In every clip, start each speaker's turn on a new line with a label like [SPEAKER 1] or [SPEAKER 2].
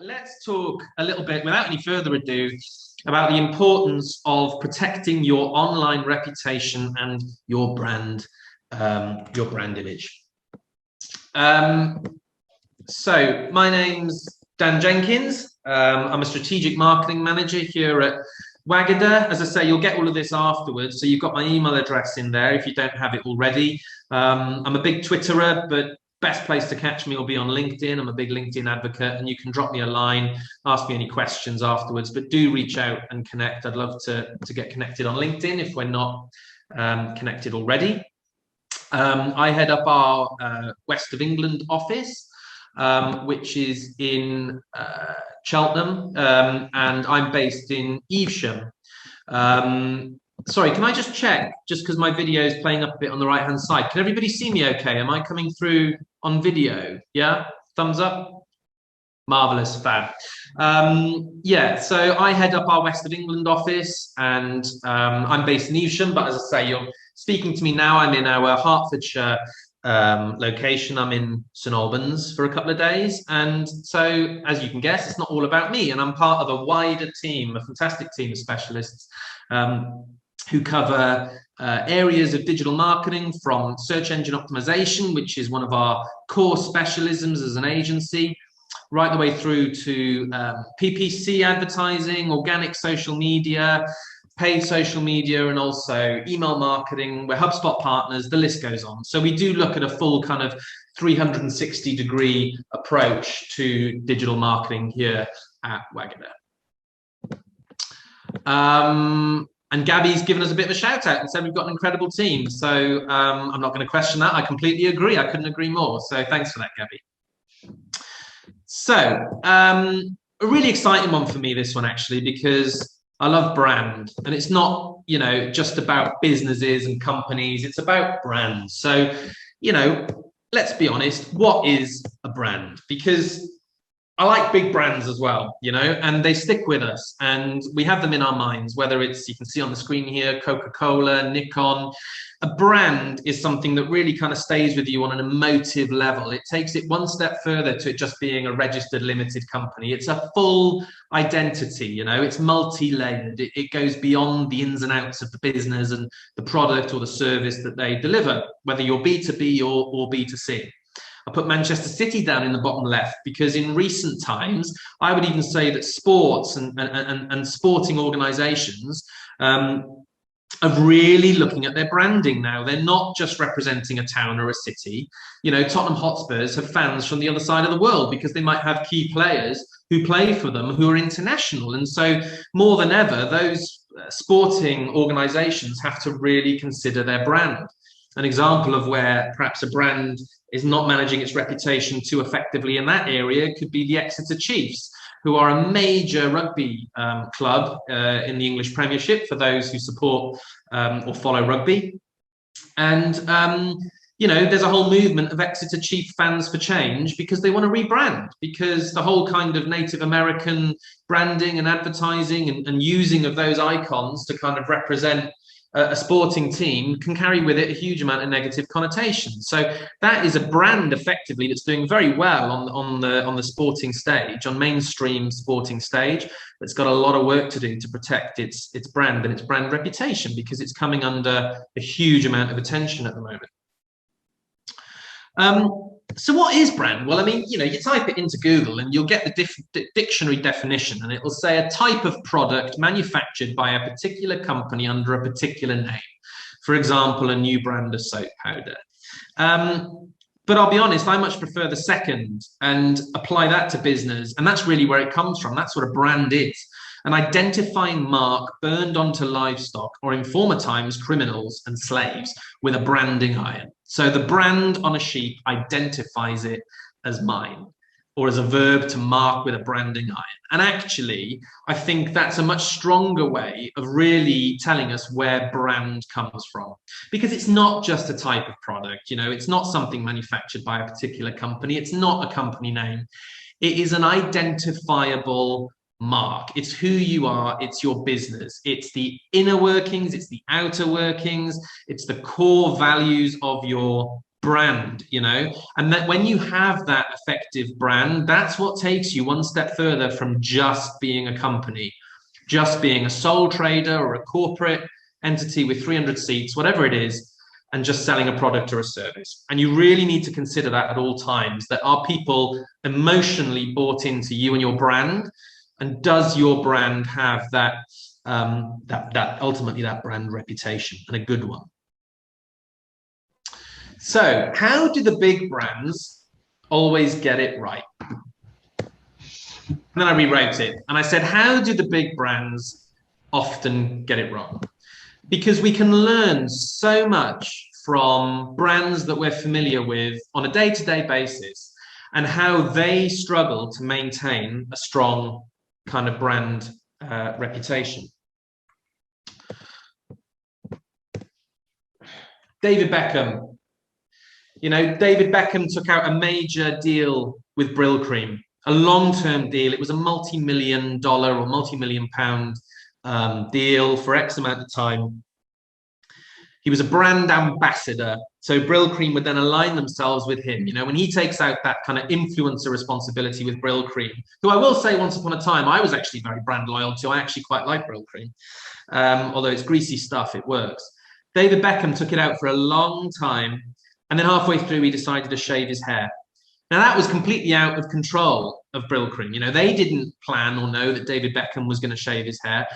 [SPEAKER 1] let's talk a little bit, without any further ado, about the importance of protecting your online reputation and your brand image. So my name's Dan Jenkins. I'm a strategic marketing manager here at Wagada. As I say, you'll get all of this afterwards. So you've got my email address in there if you don't have it already. I'm a big Twitterer, but best place to catch me will be on LinkedIn. I'm a big LinkedIn advocate, and you can drop me a line, ask me any questions afterwards, but do reach out and connect. I'd love to get connected on LinkedIn if we're not connected already. I head up our West of England office, which is in Cheltenham, and I'm based in Evesham. Sorry, can I just check, just because my video is playing up a bit on the right-hand side. Can everybody see me okay? Am I coming through on video? Yeah? Thumbs up? Marvellous, fab. Yeah, so I head up our West of England office, and I'm based in Evesham, but as I say, you're speaking to me now. I'm in our Hertfordshire location. I'm in St Albans for a couple of days, and so as you can guess, it's not all about me, and I'm part of a wider team, a fantastic team of specialists who cover areas of digital marketing, from search engine optimization, which is one of our core specialisms as an agency, right the way through to PPC advertising, organic social media, paid social media, and also email marketing. We're HubSpot partners, the list goes on. So we do look at a full kind of 360-degree approach to digital marketing here at Wagada. And Gabby's given us a bit of a shout out and said we've got an incredible team. So I'm not going to question that. I completely agree. I couldn't agree more. So thanks for that, Gabby. So a really exciting one for me, this one, actually, because I love brand, and it's not, you know, just about businesses and companies. It's about brands. So, you know, let's be honest, what is a brand? Because I like big brands as well, you know, and they stick with us, and we have them in our minds, whether it's, you can see on the screen here, Coca-Cola, Nikon. A brand is something that really kind of stays with you on an emotive level. It takes it one step further to it just being a registered limited company. It's a full identity, you know, it's multi-layered. It goes beyond the ins and outs of the business and the product or the service that they deliver, whether you're B2B or B2C. I put Manchester City down in the bottom left because in recent times, I would even say that sports and sporting organisations are really looking at their branding now. They're not just representing a town or a city. You know, Tottenham Hotspurs have fans from the other side of the world because they might have key players who play for them who are international. And so more than ever, those sporting organisations have to really consider their brand. An example of where perhaps a brand is not managing its reputation too effectively in that area could be the Exeter Chiefs, who are a major rugby club in the English Premiership for those who support or follow rugby. And, you know, there's a whole movement of Exeter Chief fans for change because they want to rebrand, because the whole kind of Native American branding and advertising and using of those icons to kind of represent a sporting team can carry with it a huge amount of negative connotations. So that is a brand effectively that's doing very well on the sporting stage, on mainstream sporting stage. That's got a lot of work to do to protect its brand and its brand reputation, because it's coming under a huge amount of attention at the moment. So what is brand? Well, I mean, you know, you type it into Google and you'll get the dictionary definition, and it will say a type of product manufactured by a particular company under a particular name. For example, a new brand of soap powder. But I'll be honest, I much prefer the second and apply that to business. And that's really where it comes from. That's what a brand is. An identifying mark burned onto livestock, or in former times, criminals and slaves, with a branding iron. So the brand on a sheep identifies it as mine, or as a verb to mark with a branding iron. And actually, I think that's a much stronger way of really telling us where brand comes from, because it's not just a type of product. You know, it's not something manufactured by a particular company. It's not a company name. It is an identifiable mark. It's who you are. It's your business. It's the inner workings. It's the outer workings. It's the core values of your brand, you know, and that when you have that effective brand, that's what takes you one step further from just being a company, just being a sole trader or a corporate entity with 300 seats, whatever it is, and just selling a product or a service. And you really need to consider that at all times, that are people emotionally bought into you and your brand, and does your brand have that ultimately that brand reputation, and a good one. So how do the big brands always get it right? And then I rewrote it and I said, how do the big brands often get it wrong? Because we can learn so much from brands that we're familiar with on a day-to-day basis, and how they struggle to maintain a strong kind of brand reputation. David Beckham. You know, David Beckham took out a major deal with Brill Cream, a long-term deal. It was a multi-million-dollar or multi-million-pound deal for X amount of time. He was a brand ambassador, so Brill Cream would then align themselves with him. You know, when he takes out that kind of influencer responsibility with Brill Cream, who I will say, once upon a time, I was actually very brand loyal to. I actually quite like Brill Cream, although it's greasy stuff, it works. David Beckham took it out for a long time, and then halfway through, he decided to shave his hair. Now, that was completely out of control of Brill Cream. You know, they didn't plan or know that David Beckham was going to shave his hair.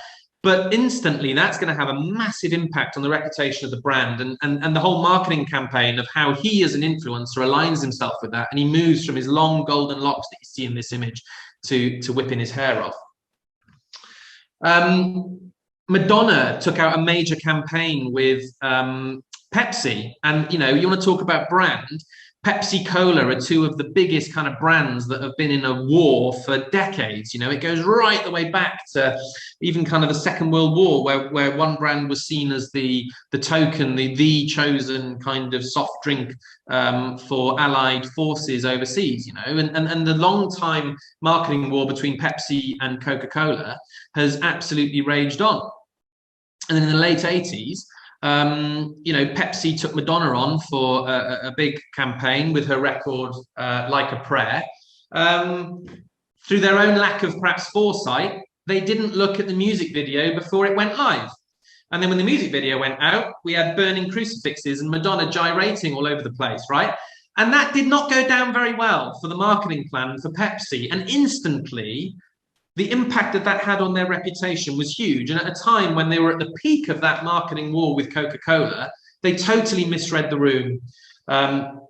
[SPEAKER 1] But instantly, that's going to have a massive impact on the reputation of the brand, and the whole marketing campaign of how he, as an influencer, aligns himself with that. And he moves from his long golden locks that you see in this image to whipping his hair off. Madonna took out a major campaign with Pepsi. And, you know, you want to talk about brand. Pepsi Cola are two of the biggest kind of brands that have been in a war for decades. You know, it goes right the way back to even kind of the Second World War, where one brand was seen as the token, the chosen kind of soft drink for Allied forces overseas, you know, and the long time marketing war between Pepsi and Coca-Cola has absolutely raged on. And then in the late 80s, you know, Pepsi took Madonna on for a big campaign with her record Like a Prayer. Through their own lack of perhaps foresight, they didn't look at the music video before it went live. And then when the music video went out, we had burning crucifixes and Madonna gyrating all over the place, right? And that did not go down very well for the marketing plan for Pepsi. And instantly, the impact that that had on their reputation was huge. And at a time when they were at the peak of that marketing war with Coca-Cola, they totally misread the room, and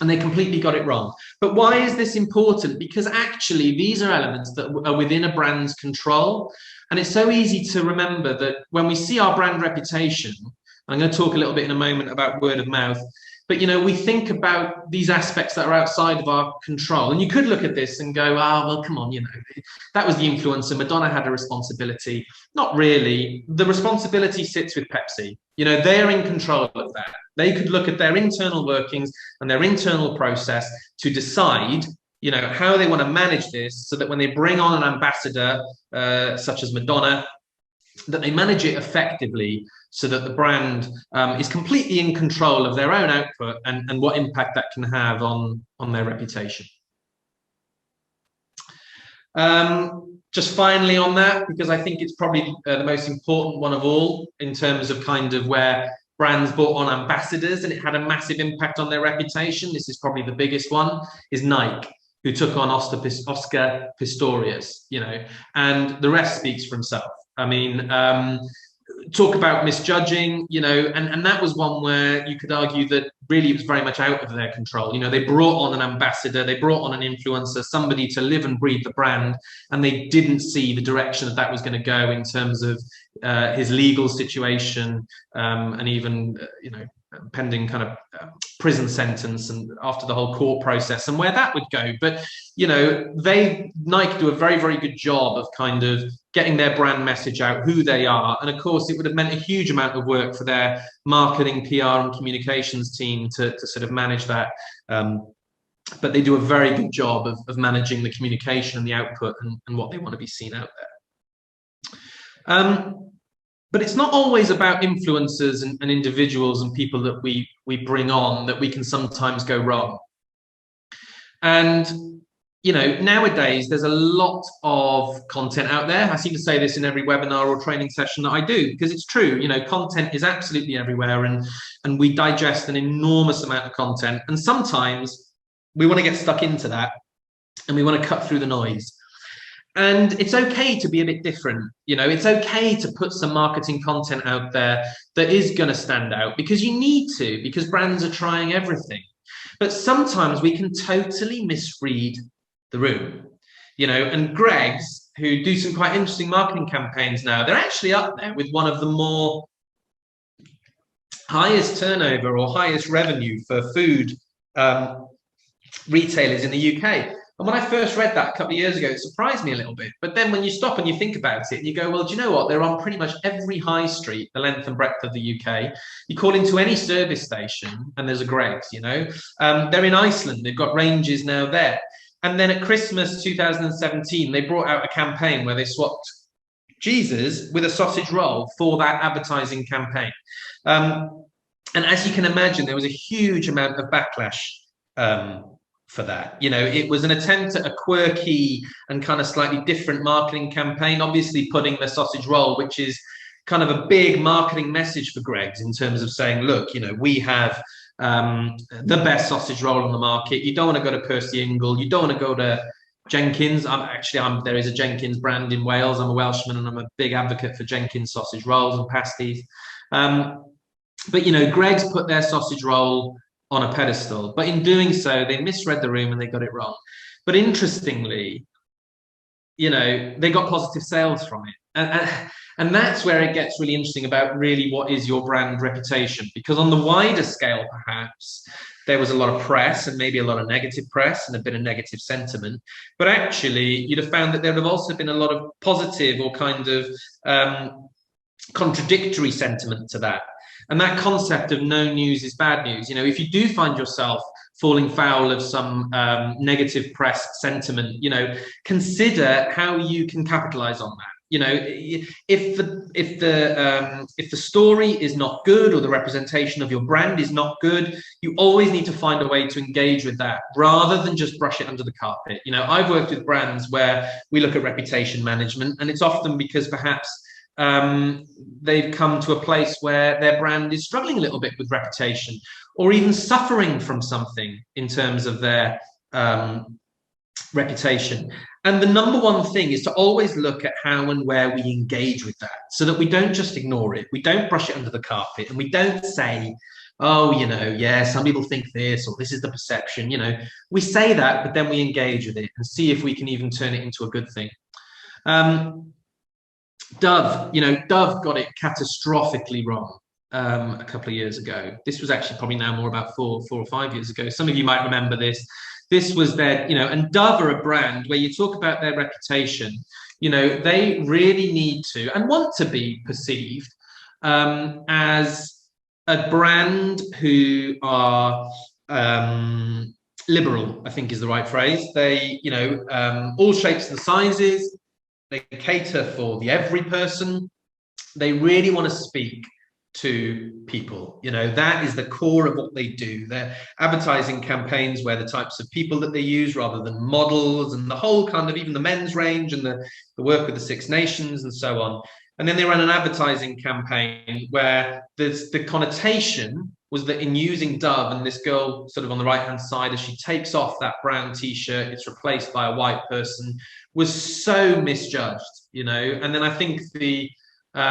[SPEAKER 1] they completely got it wrong. But why is this important? Because actually, these are elements that are within a brand's control. And it's so easy to remember that when we see our brand reputation, I'm going to talk a little bit in a moment about word of mouth, but, you know, we think about these aspects that are outside of our control. And you could look at this and go, oh, well, come on, you know, that was the influencer. Madonna had a responsibility. Not really. The responsibility sits with Pepsi. You know, they're in control of that. They could look at their internal workings and their internal process to decide, you know, how they want to manage this so that when they bring on an ambassador such as Madonna, that they manage it effectively so that the brand is completely in control of their own output and what impact that can have on their reputation. Just finally on that, because I think it's probably the most important one of all in terms of kind of where brands brought on ambassadors and it had a massive impact on their reputation. This is probably the biggest one, is Nike, who took on Oscar Pistorius, you know, and the rest speaks for himself. I mean, talk about misjudging, you know, and that was one where you could argue that really it was very much out of their control. You know, they brought on an ambassador, they brought on an influencer, somebody to live and breathe the brand, and they didn't see the direction that that was going to go in terms of his legal situation, and even, you know, pending kind of prison sentence and after the whole court process and where that would go. But, you know, Nike do a very, very good job of kind of getting their brand message out, who they are. And of course, it would have meant a huge amount of work for their marketing, PR and communications team to sort of manage that. But they do a very good job of managing the communication and the output and what they want to be seen out there. But it's not always about influencers and individuals and people that we bring on that we can sometimes go wrong. And nowadays there's a lot of content out there. I seem to say this in every webinar or training session that I do, because it's true. Content is absolutely everywhere, and we digest an enormous amount of content. And sometimes we want to get stuck into that and we want to cut through the noise. And it's okay to be a bit different. It's okay to put some marketing content out there that is going to stand out, because you need to, because brands are trying everything. But sometimes we can totally misread the room, and Greggs, who do some quite interesting marketing campaigns now, they're actually up there with one of the more highest turnover or highest revenue for food retailers in the UK. And when I first read that a couple of years ago, it surprised me a little bit. But then when you stop and you think about it, and you go, well, do you know what? They're on pretty much every high street, the length and breadth of the UK. You call into any service station and there's a Greggs, They're in Iceland. They've got ranges now there. And then at Christmas 2017, they brought out a campaign where they swapped Jesus with a sausage roll for that advertising campaign. And as you can imagine, there was a huge amount of backlash for that. It was an attempt at a quirky and kind of slightly different marketing campaign, obviously putting the sausage roll, which is kind of a big marketing message for Greggs in terms of saying, look, we have the best sausage roll on the market. You don't want to go to Percy Ingle. You don't want to go to Jenkins. There is a Jenkins brand in Wales. I'm a Welshman and I'm a big advocate for Jenkins sausage rolls and pasties. But Greggs put their sausage roll on a pedestal, but in doing so, they misread the room and they got it wrong. But interestingly, they got positive sales from it. And that's where it gets really interesting about really what is your brand reputation. Because on the wider scale, perhaps, there was a lot of press and maybe a lot of negative press and a bit of negative sentiment. But actually, you'd have found that there would have also been a lot of positive or kind of contradictory sentiment to that. And that concept of no news is bad news. If you do find yourself falling foul of some negative press sentiment, consider how you can capitalize on that. If the story is not good or the representation of your brand is not good, you always need to find a way to engage with that rather than just brush it under the carpet. I've worked with brands where we look at reputation management, and it's often because perhaps they've come to a place where their brand is struggling a little bit with reputation, or even suffering from something in terms of their reputation. And the number one thing is to always look at how and where we engage with that, so that we don't just ignore it, we don't brush it under the carpet, and we don't say, oh, some people think this, or this is the perception. We say that, but then we engage with it and see if we can even turn it into a good thing. Dove got it catastrophically wrong a couple of years ago. This was actually probably now more about four or 5 years ago. Some of you might remember this. This was their, and Dove are a brand where you talk about their reputation. They really need to and want to be perceived as a brand who are liberal, I think is the right phrase. They, all shapes and sizes. They cater for the every person. They really want to speak to people. That is the core of what they do. Their advertising campaigns where the types of people that they use rather than models, and the whole kind of even the men's range and the work with the Six Nations and so on. And then they ran an advertising campaign where the connotation was that in using Dove, and this girl sort of on the right-hand side, as she takes off that brown T-shirt, it's replaced by a white person, was so misjudged, And then I think the PR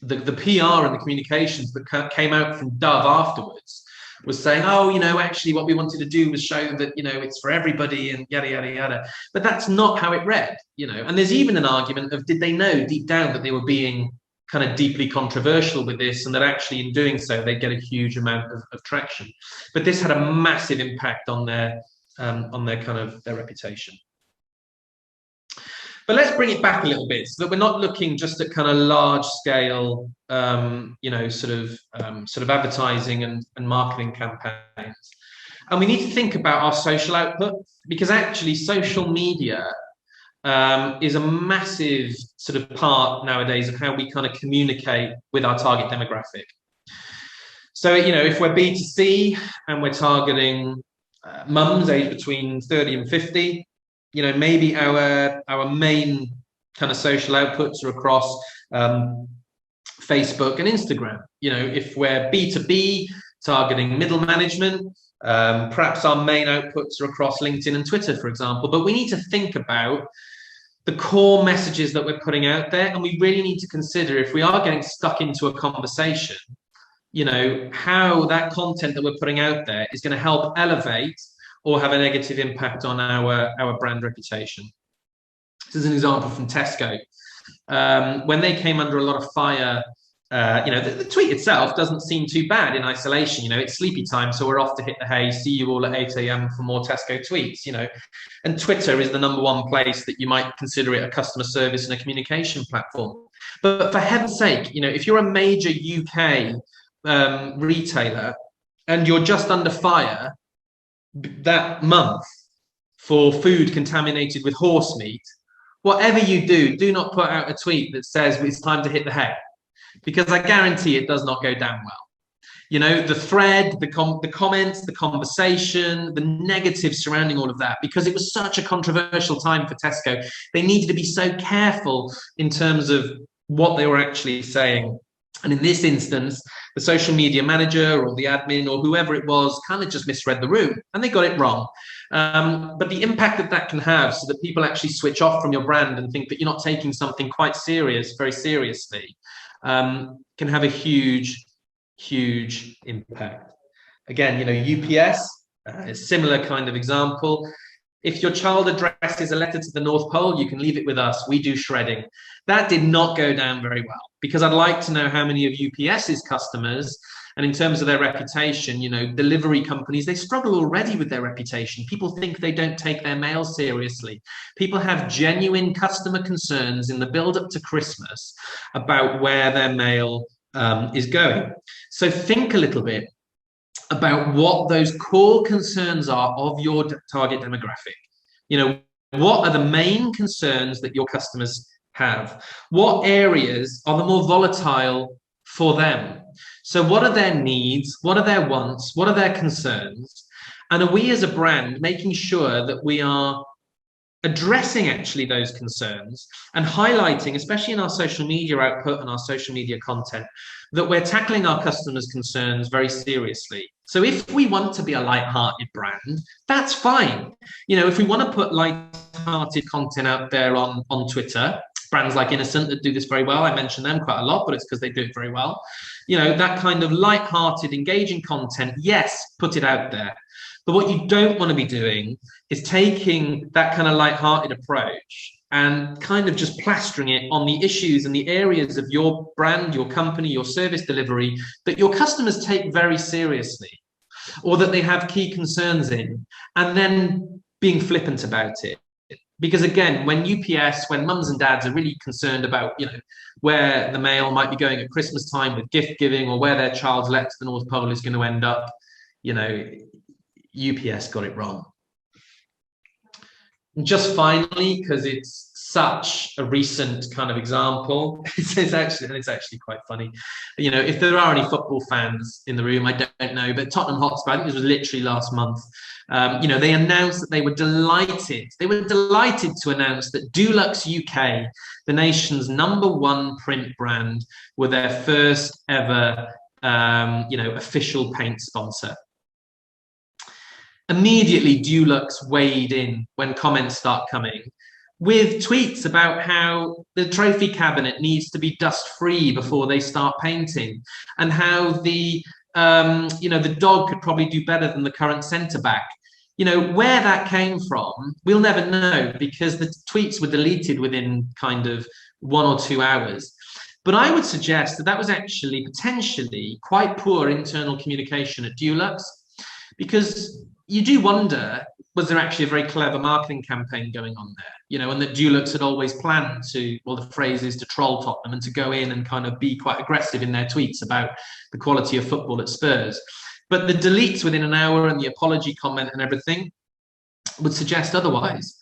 [SPEAKER 1] and the communications that came out from Dove afterwards was saying, oh, actually what we wanted to do was show that, it's for everybody and yada, yada, yada. But that's not how it read, And there's even an argument of, did they know deep down that they were being kind of deeply controversial with this, and that actually in doing so, they get a huge amount of traction. But this had a massive impact on their kind of their reputation. But let's bring it back a little bit so that we're not looking just at kind of large scale, sort of advertising and marketing campaigns. And we need to think about our social output, because actually social media is a massive sort of part nowadays of how we kind of communicate with our target demographic. So, if we're B2C and we're targeting mums aged between 30 and 50, maybe our main kind of social outputs are across Facebook and Instagram. If we're B2B targeting middle management, perhaps our main outputs are across LinkedIn and Twitter, for example. But we need to think about the core messages that we're putting out there, and we really need to consider, if we are getting stuck into a conversation, how that content that we're putting out there is going to help elevate or have a negative impact on our brand reputation. This is an example from Tesco. When they came under a lot of fire, the tweet itself doesn't seem too bad in isolation. It's sleepy time, so we're off to hit the hay. See you all at 8 a.m. for more Tesco tweets. And Twitter is the #1 place that you might consider it a customer service and a communication platform. But for heaven's sake, if you're a major UK retailer and you're just under fire that month for food contaminated with horse meat, whatever you do not put out a tweet that says it's time to hit the hay, because I guarantee it does not go down well. The thread, the comments, the conversation, the negative surrounding all of that, because it was such a controversial time for Tesco. They needed to be so careful in terms of what they were actually saying. And in this instance, the social media manager or the admin or whoever it was kind of just misread the room and they got it wrong. But the impact that can have, so that people actually switch off from your brand and think that you're not taking something quite serious, very seriously, can have a huge impact. Again, UPS, a similar kind of example. If your child addresses a letter to the North Pole, you can leave it with us. We do shredding. That did not go down very well, because I'd like to know how many of UPS's customers, and in terms of their reputation, delivery companies, they struggle already with their reputation. People think they don't take their mail seriously. People have genuine customer concerns in the build up to Christmas about where their mail is going. So think a little bit about what those core concerns are of your target demographic. What are the main concerns that your customers have? What areas are the more volatile for them? So what are their needs? What are their wants? What are their concerns? And are we as a brand making sure that we are addressing actually those concerns and highlighting, especially in our social media output and our social media content, that we're tackling our customers' concerns very seriously? So if we want to be a light-hearted brand, that's fine. If we want to put light-hearted content out there on Twitter, brands like Innocent that do this very well, I mention them quite a lot, but it's because they do it very well. That kind of light-hearted, engaging content, yes, put it out there. But what you don't want to be doing is taking that kind of light-hearted approach and kind of just plastering it on the issues and the areas of your brand, your company, your service delivery that your customers take very seriously, or that they have key concerns in, and then being flippant about it. Because again, when mums and dads are really concerned about, where the mail might be going at Christmas time with gift giving, or where their child's letter to the North Pole is going to end up, UPS got it wrong. And just finally, because it's such a recent kind of example, it's actually quite funny. If there are any football fans in the room, I don't know, but Tottenham Hotspur, I think this was literally last month, they announced that they were delighted. They were delighted to announce that Dulux UK, the nation's #1 print brand, were their first ever, official paint sponsor. Immediately, Dulux weighed in when comments start coming with tweets about how the trophy cabinet needs to be dust-free before they start painting, and how the dog could probably do better than the current centre-back. Where that came from, we'll never know, because the tweets were deleted within kind of 1 or 2 hours. But I would suggest that was actually potentially quite poor internal communication at Dulux, because you do wonder, was there actually a very clever marketing campaign going on there? And that Dulux had always planned to, well, the phrase is to troll Tottenham and to go in and kind of be quite aggressive in their tweets about the quality of football at Spurs. But the deletes within an hour and the apology comment and everything would suggest otherwise.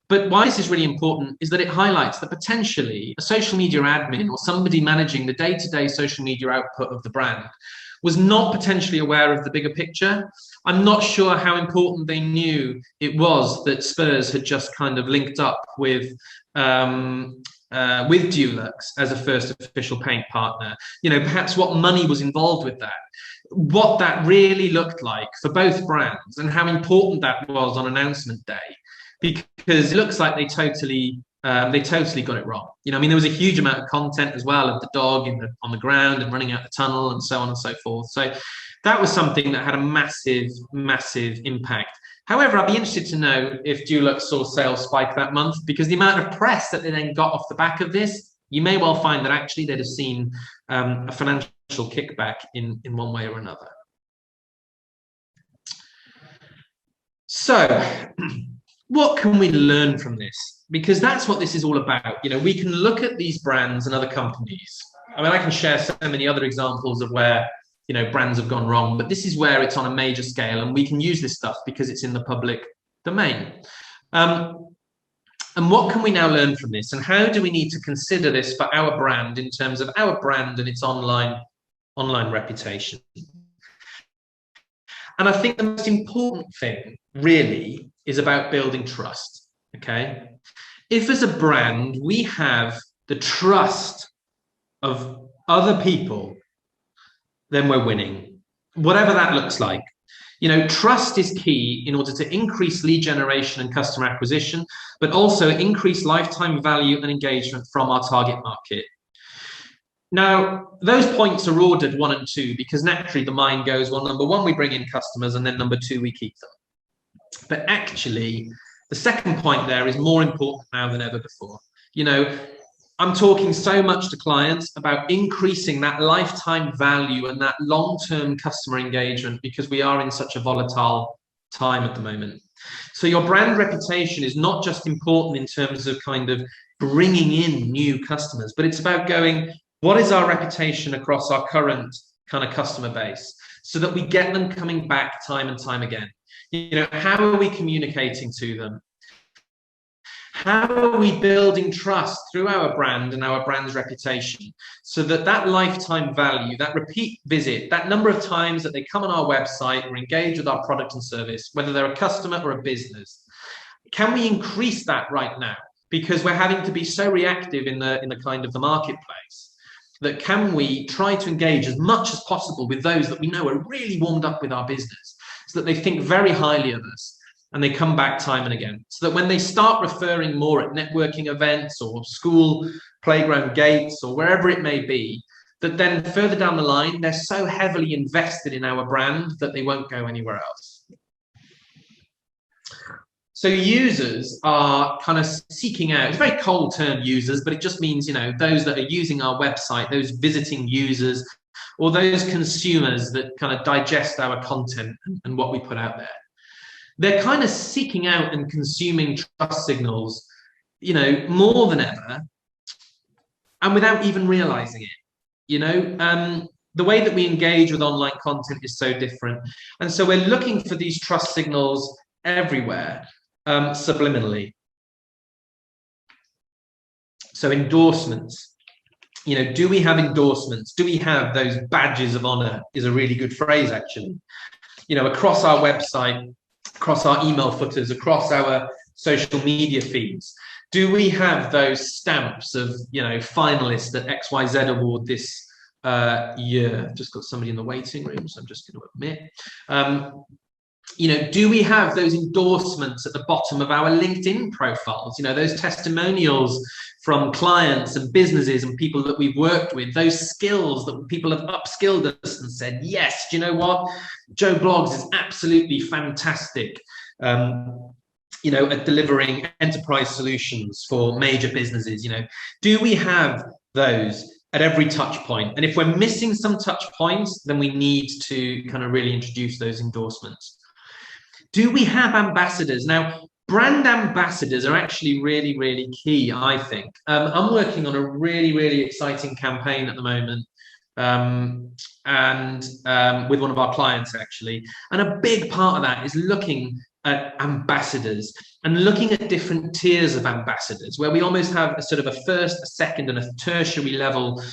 [SPEAKER 1] But why this is really important is that it highlights that potentially a social media admin or somebody managing the day-to-day social media output of the brand was not potentially aware of the bigger picture. I'm not sure how important they knew it was that Spurs had just kind of linked up with Dulux as a first official paint partner. You know, perhaps what money was involved with that, what that really looked like for both brands, and how important that was on announcement day, because it looks like they totally got it wrong. You know, I mean, there was a huge amount of content as well of the dog on the ground and running out the tunnel and so on and so forth. So that was something that had a massive impact. However, I'd be interested to know if Dulux saw sales spike that month, because the amount of press that they then got off the back of this, you may well find that actually they'd have seen a financial kickback in one way or another. So what can we learn from this? Because that's what this is all about. You know, we can look at these brands and other companies. I mean, I can share so many other examples of where, you know, brands have gone wrong, but this is where it's on a major scale, and we can use this stuff because it's in the public domain. And what can we now learn from this? And how do we need to consider this for our brand in terms of our brand and its online reputation? And I think the most important thing really is about building trust, okay? If as a brand, we have the trust of other people, then we're winning, whatever that looks like. You know, trust is key in order to increase lead generation and customer acquisition, but also increase lifetime value and engagement from our target market. Now, those points are ordered 1 and 2 because naturally the mind goes, well, number 1, we bring in customers, and then number 2, we keep them. But actually, the second point there is more important now than ever before. You know, I'm talking so much to clients about increasing that lifetime value and that long-term customer engagement, because we are in such a volatile time at the moment. So your brand reputation is not just important in terms of kind of bringing in new customers, but it's about going, what is our reputation across our current kind of customer base, so that we get them coming back time and time again? You know, how are we communicating to them? How are we building trust through our brand and our brand's reputation, so that that lifetime value, that repeat visit, that number of times that they come on our website or engage with our product and service, whether they're a customer or a business, can we increase that right now? Because we're having to be so reactive in the kind of the marketplace, that can we try to engage as much as possible with those that we know are really warmed up with our business, so that they think very highly of us and they come back time and again, so that when they start referring more at networking events or school playground gates or wherever it may be, that then further down the line, they're so heavily invested in our brand that they won't go anywhere else. So users are kind of seeking out, it's a very cold term, users, but it just means, you know, those that are using our website, those visiting users, or those consumers that kind of digest our content and what we put out there. They're kind of seeking out and consuming trust signals, you know, more than ever, and without even realizing it. You know, the way that we engage with online content is so different. And so we're looking for these trust signals everywhere, subliminally. So endorsements, you know, do we have endorsements? Do we have those badges of honor? Is a really good phrase, actually. You know, across our website, across our email footers, across our social media feeds, do we have those stamps of, you know, finalist at XYZ award this year? Just got somebody in the waiting room, so I'm just going to admit. You know, do we have those endorsements at the bottom of our LinkedIn profiles? You know, those testimonials from clients and businesses and people that we've worked with, those skills that people have upskilled us and said, yes, do you know what? Joe Bloggs is absolutely fantastic, you know, at delivering enterprise solutions for major businesses. You know, do we have those at every touch point? And if we're missing some touch points, then we need to kind of really introduce those endorsements. Do we have ambassadors? Now, brand ambassadors are actually really, really key, I think. I'm working on a really, really exciting campaign at the moment, and with one of our clients, actually. And a big part of that is looking ambassadors and looking at different tiers of ambassadors, where we almost have a sort of a first, a second, and a tertiary level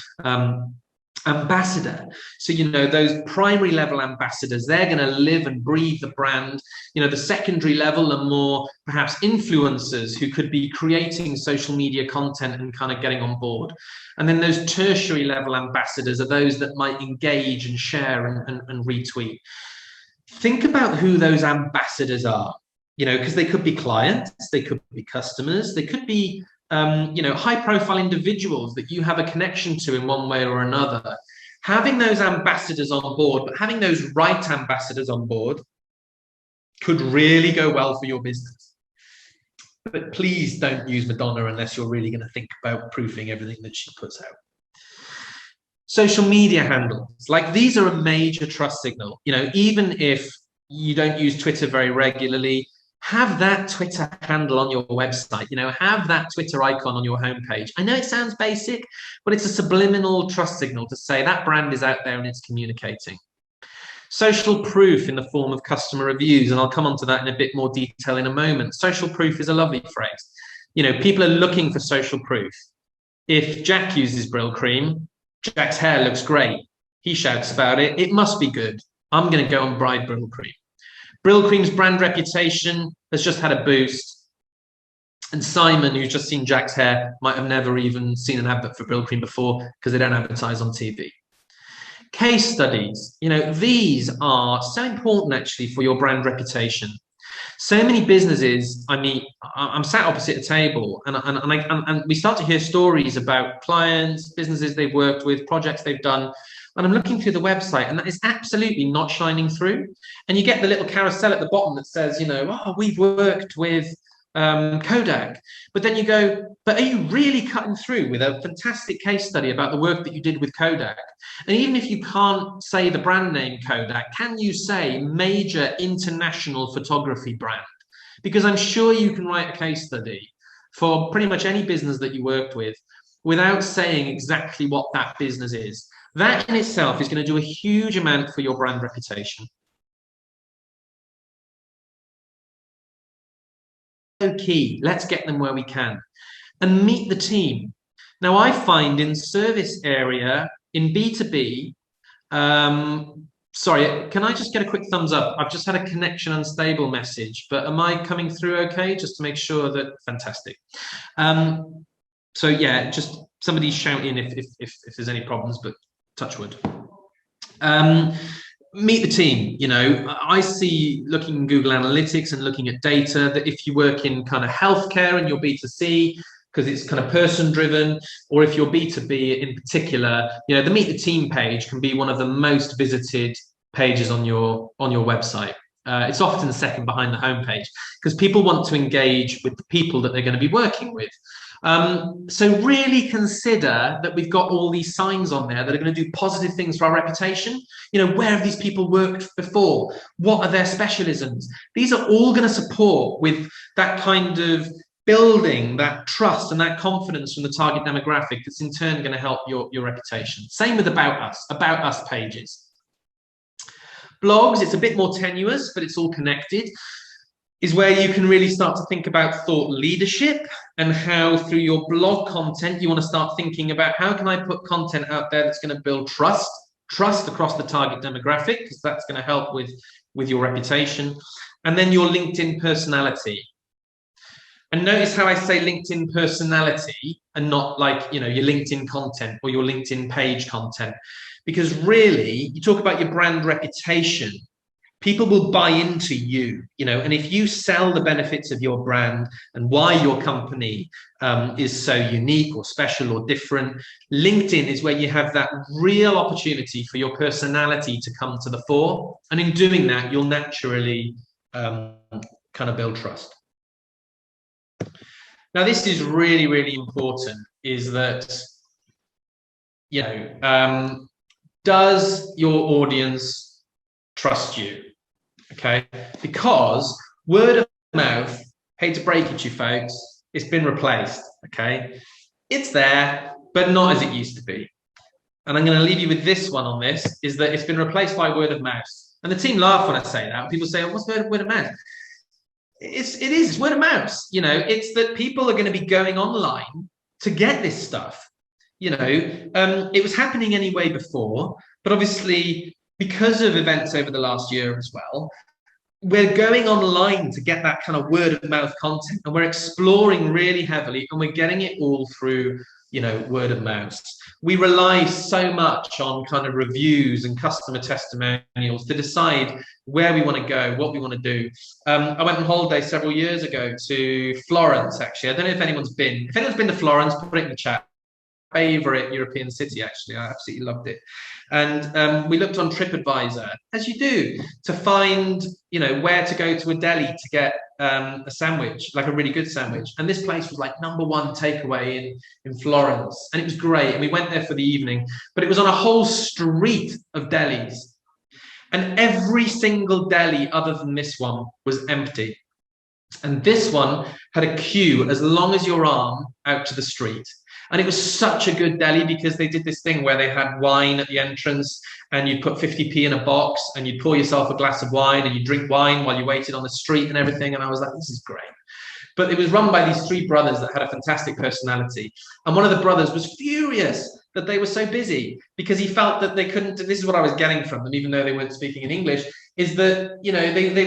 [SPEAKER 1] ambassador. So, those primary level ambassadors, they're going to live and breathe the brand. The secondary level are more perhaps influencers who could be creating social media content and kind of getting on board. And then those tertiary level ambassadors are those that might engage and share and retweet. Think about who those ambassadors are, because they could be clients, they could be customers, they could be high profile individuals that you have a connection to in one way or another. Having those ambassadors on board, but having those right ambassadors on board could really go well for your business. But please don't use Madonna unless you're really going to think about proofing everything that she puts out. Social media handles, like these are a major trust signal. Even if you don't use Twitter very regularly, have that Twitter handle on your website, have that Twitter icon on your homepage. I know it sounds basic, but it's a subliminal trust signal to say that brand is out there and it's communicating. Social proof in the form of customer reviews, and I'll come on to that in a bit more detail in a moment. Social proof is a lovely phrase. People are looking for social proof. If Jack uses Brill Cream, Jack's hair looks great. He shouts about it. It must be good. I'm going to go and buy Brill Cream. Brill Cream's brand reputation has just had a boost. And Simon, who's just seen Jack's hair, might have never even seen an advert for Brill Cream before because they don't advertise on TV. Case studies, these are so important actually for your brand reputation. So many businesses, I'm sat opposite a table and we start to hear stories about clients, businesses they've worked with, projects they've done. And I'm looking through the website and that is absolutely not shining through. And you get the little carousel at the bottom that says, we've worked with Kodak. But then you go, but are you really cutting through with a fantastic case study about the work that you did with Kodak? And even if you can't say the brand name Kodak, can you say major international photography brand? Because I'm sure you can write a case study for pretty much any business that you worked with without saying exactly what that business is. That in itself is going to do a huge amount for your brand reputation. So key. Let's get them where we can. And meet the team. Now, I find in service area, in B2B, sorry, can I just get a quick thumbs up? I've just had a connection unstable message, but am I coming through okay? Just to make sure that, fantastic. So yeah, just somebody shout in if there's any problems, but touch wood. Meet the team. I see, looking in Google Analytics and looking at data, that if you work in kind of healthcare and you're B2C, because it's kind of person driven, or if you're B2B in particular, the Meet the Team page can be one of the most visited pages on your website. It's often second behind the homepage because people want to engage with the people that they're going to be working with. So really consider that we've got all these signs on there that are going to do positive things for our reputation. Where have these people worked before? What are their specialisms? These are all going to support with that kind of building that trust and that confidence from the target demographic that's in turn going to help your reputation. Same with about us pages. Blogs, it's a bit more tenuous, but it's all connected, is where you can really start to think about thought leadership and how through your blog content, you want to start thinking about how can I put content out there that's going to build trust across the target demographic, because that's going to help with your reputation. And then your LinkedIn personality. And notice how I say LinkedIn personality and not like, your LinkedIn content or your LinkedIn page content, because really you talk about your brand reputation. People will buy into you, and if you sell the benefits of your brand and why your company is so unique or special or different, LinkedIn is where you have that real opportunity for your personality to come to the fore. And in doing that, you'll naturally kind of build trust. Now, this is really, really important, is that, does your audience trust you? Okay, because word of mouth, hate to break it to you folks, it's been replaced. Okay, it's there, but not as it used to be. And I'm going to leave you with this one on this, is that it's been replaced by word of mouth. And the team laugh when I say that. People say, oh, what's word of mouth? it's word of mouth. You know, it's that people are going to be going online to get this stuff. You know, it was happening anyway before, but obviously because of events over the last year as well, we're going online to get that kind of word of mouth content, and we're exploring really heavily, and we're getting it all through, you know, word of mouth. We rely so much on kind of reviews and customer testimonials to decide where we want to go, what we want to do. I went on holiday several years ago to Florence, actually. I don't know if anyone's been. If anyone's been to Florence, put it in the chat. Favorite European city, actually. I absolutely loved it. And we looked on TripAdvisor, as you do, to find, you know, where to go to a deli to get a sandwich, like a really good sandwich. And this place was like #1 takeaway in Florence. And it was great. And we went there for the evening, but it was on a whole street of delis. And every single deli other than this one was empty. And this one had a queue as long as your arm out to the street. And it was such a good deli because they did this thing where they had wine at the entrance, and you'd put 50p in a box and you'd pour yourself a glass of wine and you drink wine while you waited on the street and everything. And I was like, this is great. But it was run by these 3 brothers that had a fantastic personality. And one of the brothers was furious that they were so busy because he felt that they couldn't. This is what I was getting from them, even though they weren't speaking in English, is that, you know, they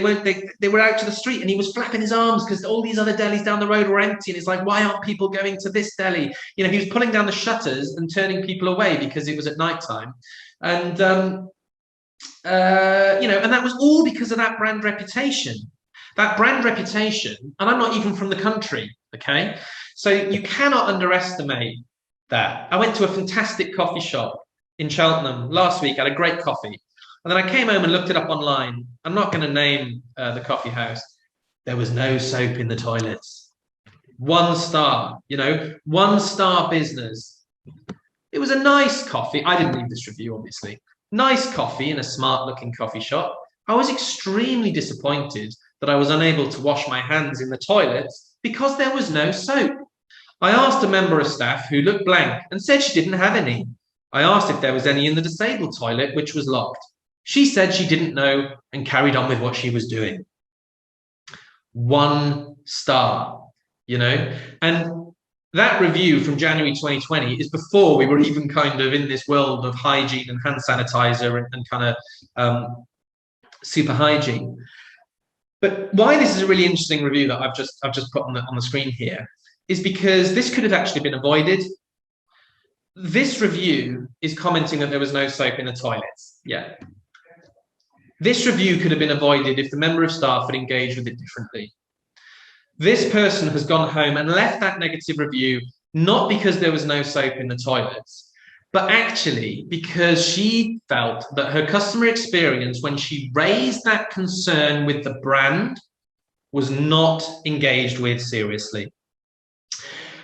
[SPEAKER 1] were out to the street, and he was flapping his arms because all these other delis down the road were empty. And it's like, why aren't people going to this deli? You know, he was pulling down the shutters and turning people away because it was at nighttime. And, you know, and that was all because of that brand reputation. That brand reputation, and I'm not even from the country, okay? So you cannot underestimate that. I went to a fantastic coffee shop in Cheltenham last week, had a great coffee. And then I came home and looked it up online. I'm not going to name the coffee house. There was no soap in the toilets. 1 star, you know, 1-star business. It was a nice coffee. I didn't leave this review, obviously. Nice coffee in a smart-looking coffee shop. I was extremely disappointed that I was unable to wash my hands in the toilets because there was no soap. I asked a member of staff who looked blank and said she didn't have any. I asked if there was any in the disabled toilet, which was locked. She said she didn't know and carried on with what she was doing. 1 star, you know? And that review from January 2020 is before we were even kind of in this world of hygiene and hand sanitizer and kind of super hygiene. But why this is a really interesting review that I've just put on the screen here is because this could have actually been avoided. This review is commenting that there was no soap in the toilets. Yeah. This review could have been avoided if the member of staff had engaged with it differently. This person has gone home and left that negative review, not because there was no soap in the toilets, but actually because she felt that her customer experience when she raised that concern with the brand was not engaged with seriously.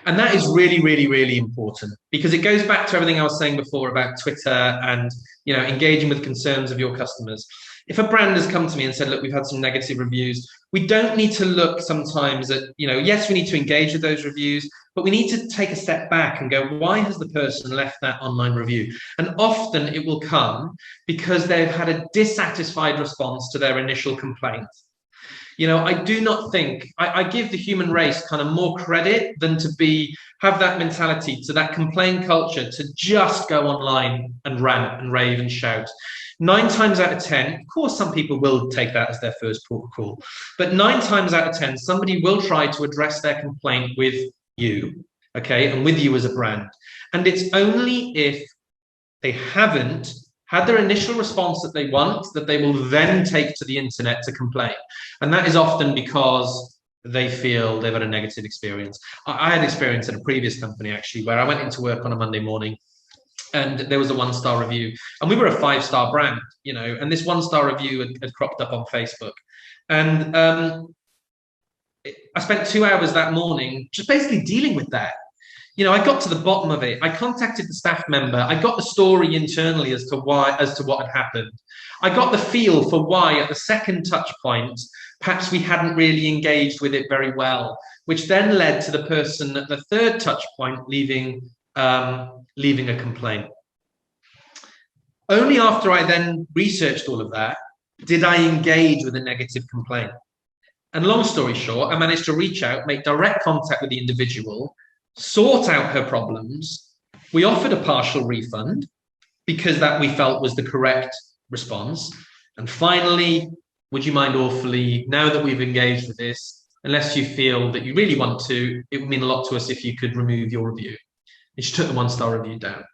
[SPEAKER 1] And that is really, really, really important because it goes back to everything I was saying before about Twitter and, you know, engaging with concerns of your customers. If a brand has come to me and said, look, we've had some negative reviews, we don't need to look sometimes at, you know, yes, we need to engage with those reviews, but we need to take a step back and go, why has the person left that online review? And often it will come because they've had a dissatisfied response to their initial complaint. You know, I do not think, I give the human race kind of more credit than to have that mentality, to that complaint culture, to just go online and rant and rave and shout. 9 times out of 10, of course, some people will take that as their first port of call, but 9 times out of 10, somebody will try to address their complaint with you, okay, and with you as a brand. And it's only if they haven't had their initial response that they want that they will then take to the internet to complain. And that is often because they feel they've had a negative experience. I had experience at a previous company, actually, where I went into work on a Monday morning and there was a 1-star review, and we were a 5-star brand, you know, and this 1-star review had cropped up on Facebook. And I spent 2 hours that morning just basically dealing with that. You know, I got to the bottom of it. I contacted the staff member. I got the story internally as to what had happened. I got the feel for why at the second touch point, perhaps we hadn't really engaged with it very well, which then led to the person at the third touch point leaving a complaint. Only after I then researched all of that did I engage with a negative complaint. And long story short, I managed to reach out, make direct contact with the individual, sort out her problems. We offered a partial refund because that we felt was the correct response. And finally, would you mind awfully, now that we've engaged with this, unless you feel that you really want to, it would mean a lot to us if you could remove your review. And she took the 1-star review down.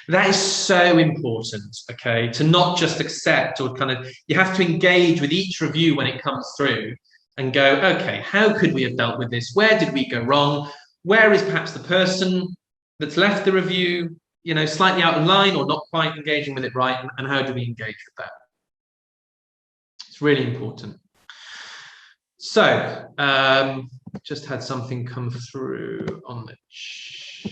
[SPEAKER 1] That is so important, okay, to not just accept or kind of, you have to engage with each review when it comes through and go, okay, how could we have dealt with this? Where did we go wrong? Where is perhaps the person that's left the review, you know, slightly out of line or not quite engaging with it right? And how do we engage with that? It's really important. So, just had something come through on the chat.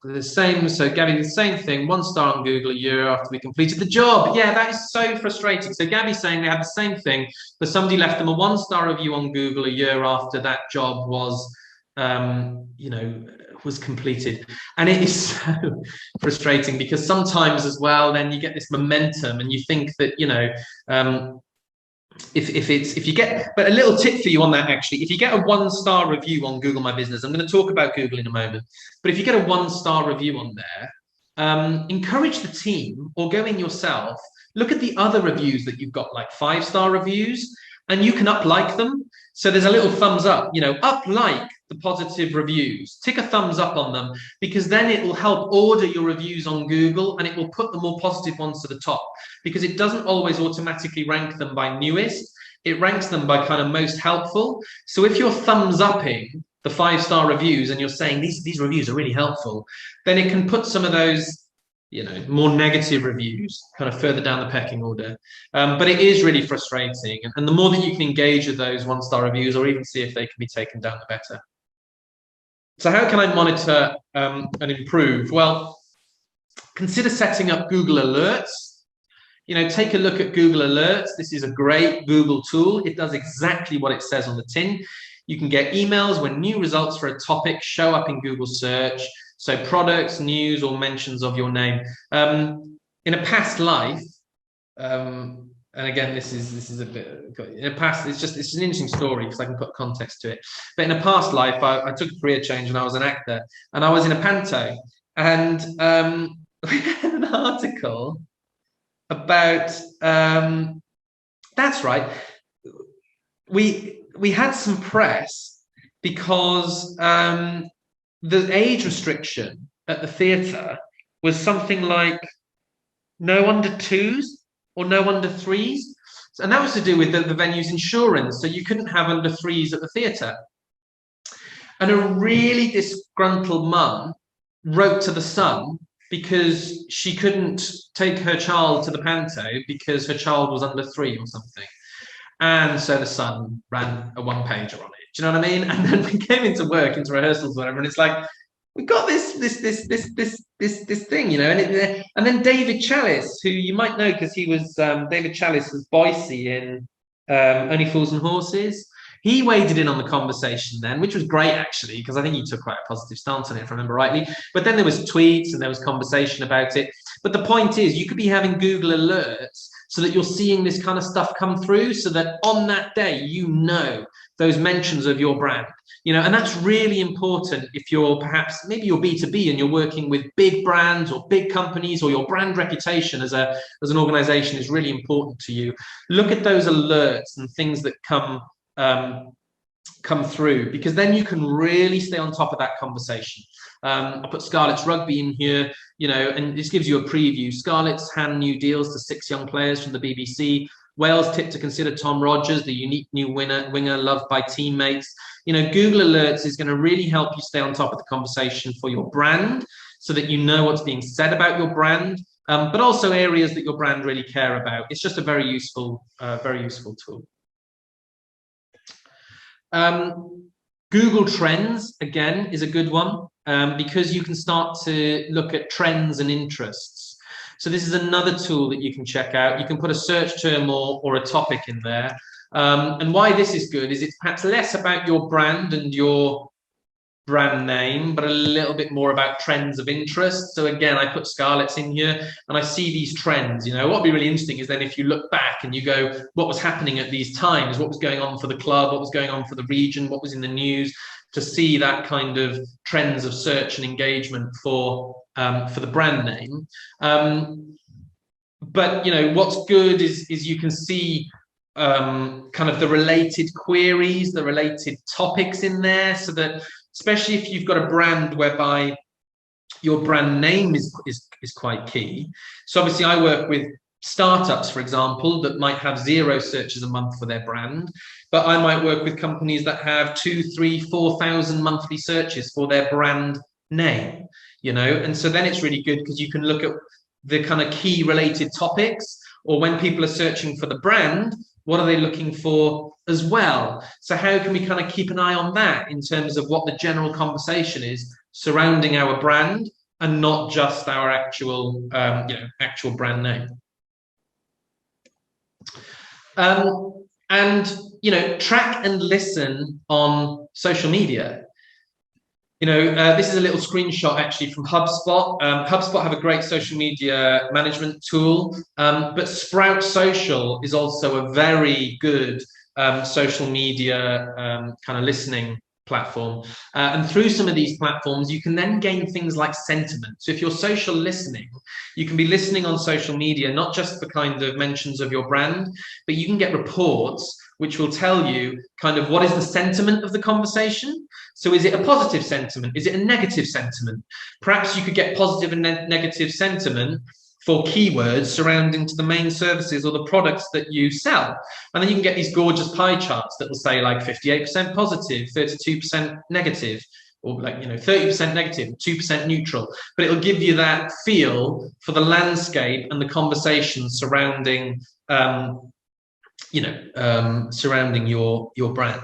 [SPEAKER 1] The same, so Gabby, the same thing, 1-star on Google a year after we completed the job. Yeah, that is so frustrating. So Gabby's saying they had the same thing, but somebody left them a 1-star review on Google a year after that job was, you know, was completed. And it is so frustrating because sometimes as well, then you get this momentum and you think that, you know, if you get, but a little tip for you on that, actually, if you get a 1-star review on Google My Business, I'm going to talk about Google in a moment, but if you get a 1-star review on there, encourage the team or go in yourself, look at the other reviews that you've got, like 5-star reviews, and you can up-like them. So there's a little thumbs up, you know, up-like the positive reviews, tick a thumbs up on them, because then it will help order your reviews on Google and it will put the more positive ones to the top, because it doesn't always automatically rank them by newest, it ranks them by kind of most helpful. So if you're thumbs upping the 5-star reviews and you're saying these reviews are really helpful, then it can put some of those, you know, more negative reviews kind of further down the pecking order. But it is really frustrating. And the more that you can engage with those 1-star reviews or even see if they can be taken down, the better. So how can I monitor and improve? Well, consider setting up Google Alerts. You know, take a look at Google Alerts. This is a great Google tool. It does exactly what it says on the tin. You can get emails when new results for a topic show up in Google search. So products, news, or mentions of your name. In a past life, and again, this is a bit, in a past, it's an interesting story because I can put context to it. But in a past life, I took a career change and I was an actor, and I was in a panto, and we had an article about, that's right, we had some press because the age restriction at the theatre was something like no under 2s or no under 3s. And that was to do with the venue's insurance. So you couldn't have under 3s at the theatre. And a really disgruntled mum wrote to the Sun because she couldn't take her child to the panto because her child was under 3 or something. And so the Sun ran a 1-pager on it. Do you know what I mean? And then we came into work, into rehearsals, whatever, and it's like, we got this thing, you know, and then David Chalice, who you might know because he was David Chalice was Boise in Only Fools and Horses. He waded in on the conversation then, which was great actually, because I think he took quite a positive stance on it, if I remember rightly. But then there was tweets and there was conversation about it. But the point is, you could be having Google alerts so that you're seeing this kind of stuff come through, so that on that day, you know those mentions of your brand. You know, and that's really important if you're perhaps, maybe you're B2B and you're working with big brands or big companies, or your brand reputation as an organization is really important to you. Look at those alerts and things that come through, because then you can really stay on top of that conversation. I put Scarlett's Rugby in here, you know, and this gives you a preview. Scarlett's hand new deals to 6 young players from the BBC. Wales tip to consider Tom Rogers, the unique new winger loved by teammates. You know, Google Alerts is going to really help you stay on top of the conversation for your brand, so that you know what's being said about your brand, but also areas that your brand really care about. It's just a very useful tool. Google Trends, again, is a good one, because you can start to look at trends and interests. So this is another tool that you can check out. You can put a search term or a topic in there. And why this is good is it's perhaps less about your brand and your brand name, but a little bit more about trends of interest. So again, I put Scarlett's in here and I see these trends. You know, what would be really interesting is then if you look back and you go, what was happening at these times? What was going on for the club? What was going on for the region? What was in the news? To see that kind of trends of search and engagement for the brand name. But you know, what's good is you can see kind of the related queries, the related topics in there, so that especially if you've got a brand whereby your brand name is quite key. So obviously I work with startups, for example, that might have 0 searches a month for their brand, but I might work with companies that have 2,000, 3,000, 4,000 monthly searches for their brand name, you know. And so then it's really good because you can look at the kind of key related topics, or when people are searching for the brand, what are they looking for as well? So how can we kind of keep an eye on that in terms of what the general conversation is surrounding our brand and not just our actual, actual brand name? And, you know, track and listen on social media. You know, this is a little screenshot actually from HubSpot. HubSpot have a great social media management tool, but Sprout Social is also a very good social media kind of listening platform. And through some of these platforms, you can then gain things like sentiment. So if you're social listening, you can be listening on social media, not just for kind of mentions of your brand, but you can get reports which will tell you kind of what is the sentiment of the conversation. So is it a positive sentiment? Is it a negative sentiment? Perhaps you could get positive and negative sentiment for keywords surrounding to the main services or the products that you sell. And then you can get these gorgeous pie charts that will say like 58% positive, 32% negative, or like, you know, 30% negative, 2% neutral. But it'll give you that feel for the landscape and the conversation surrounding surrounding your brand.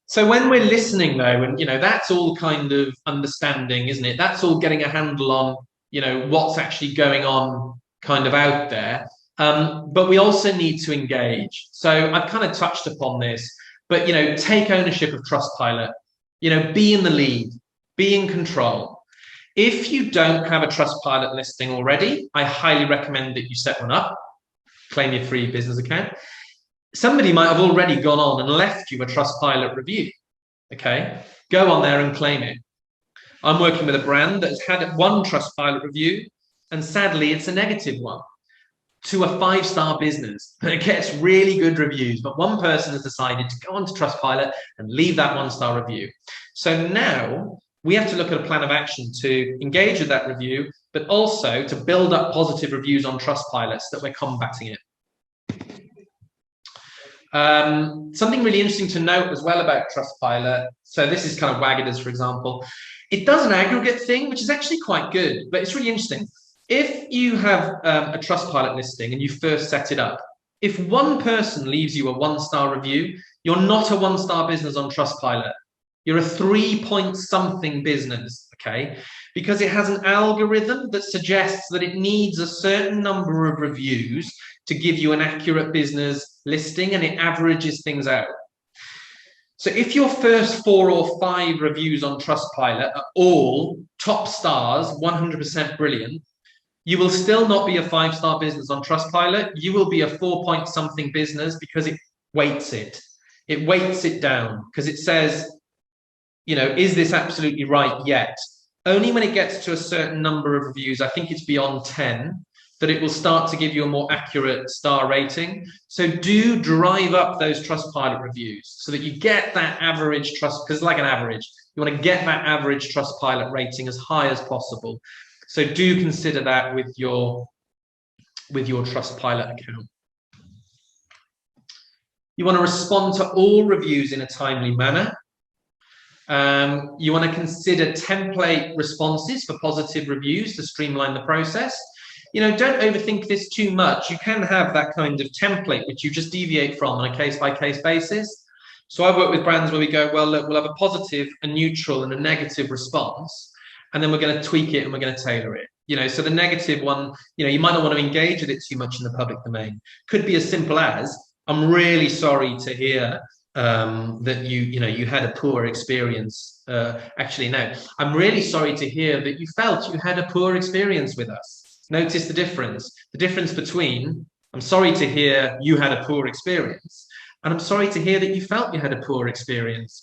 [SPEAKER 1] So when we're listening though, and you know, that's all kind of understanding, isn't it? That's all getting a handle on, you know, what's actually going on kind of out there. But we also need to engage. So I've kind of touched upon this, but you know, take ownership of Trustpilot, you know, be in the lead, be in control. If you don't have a Trustpilot listing already, I highly recommend that you set one up, claim your free business account. Somebody might have already gone on and left you a Trustpilot review, okay? Go on there and claim it. I'm working with a brand that's had one Trustpilot review, and sadly, it's a negative one to a 5-star business. It gets really good reviews, but one person has decided to go onto Trustpilot and leave that 1-star review. So now we have to look at a plan of action to engage with that review, but also to build up positive reviews on Trustpilot so that we're combating it. Something really interesting to note as well about Trustpilot. So this is kind of Wagada's, for example. It does an aggregate thing, which is actually quite good, but it's really interesting. If you have a Trustpilot listing and you first set it up, if one person leaves you a 1-star review, you're not a 1-star business on Trustpilot. You're a 3-point-something business, okay? Because it has an algorithm that suggests that it needs a certain number of reviews to give you an accurate business listing, and it averages things out. So if your first 4 or 5 reviews on Trustpilot are all top stars, 100% brilliant, you will still not be a 5-star business on Trustpilot. You will be a 4-point-something business because it weights it. It weights it down because it says, you know, is this absolutely right yet? Only when it gets to a certain number of reviews, I think it's beyond 10, that it will start to give you a more accurate star rating. So do drive up those Trustpilot reviews so that you get that average trust, because it's like an average. You want to get that average Trustpilot rating as high as possible. So do consider that with your Trustpilot account. You want to respond to all reviews in a timely manner. You want to consider template responses for positive reviews to streamline the process. You know, don't overthink this too much. You can have that kind of template which you just deviate from on a case-by-case basis. So I work with brands where we go, well, look, we'll have a positive, a neutral, and a negative response, and then we're going to tweak it and we're going to tailor it. You know, so the negative one, you know, you might not want to engage with it too much in the public domain. Could be as simple as, I'm really sorry to hear that you had a poor experience. Actually, no, I'm really sorry to hear that you felt you had a poor experience with us. Notice the difference. The difference between I'm sorry to hear you had a poor experience, and I'm sorry to hear that you felt you had a poor experience.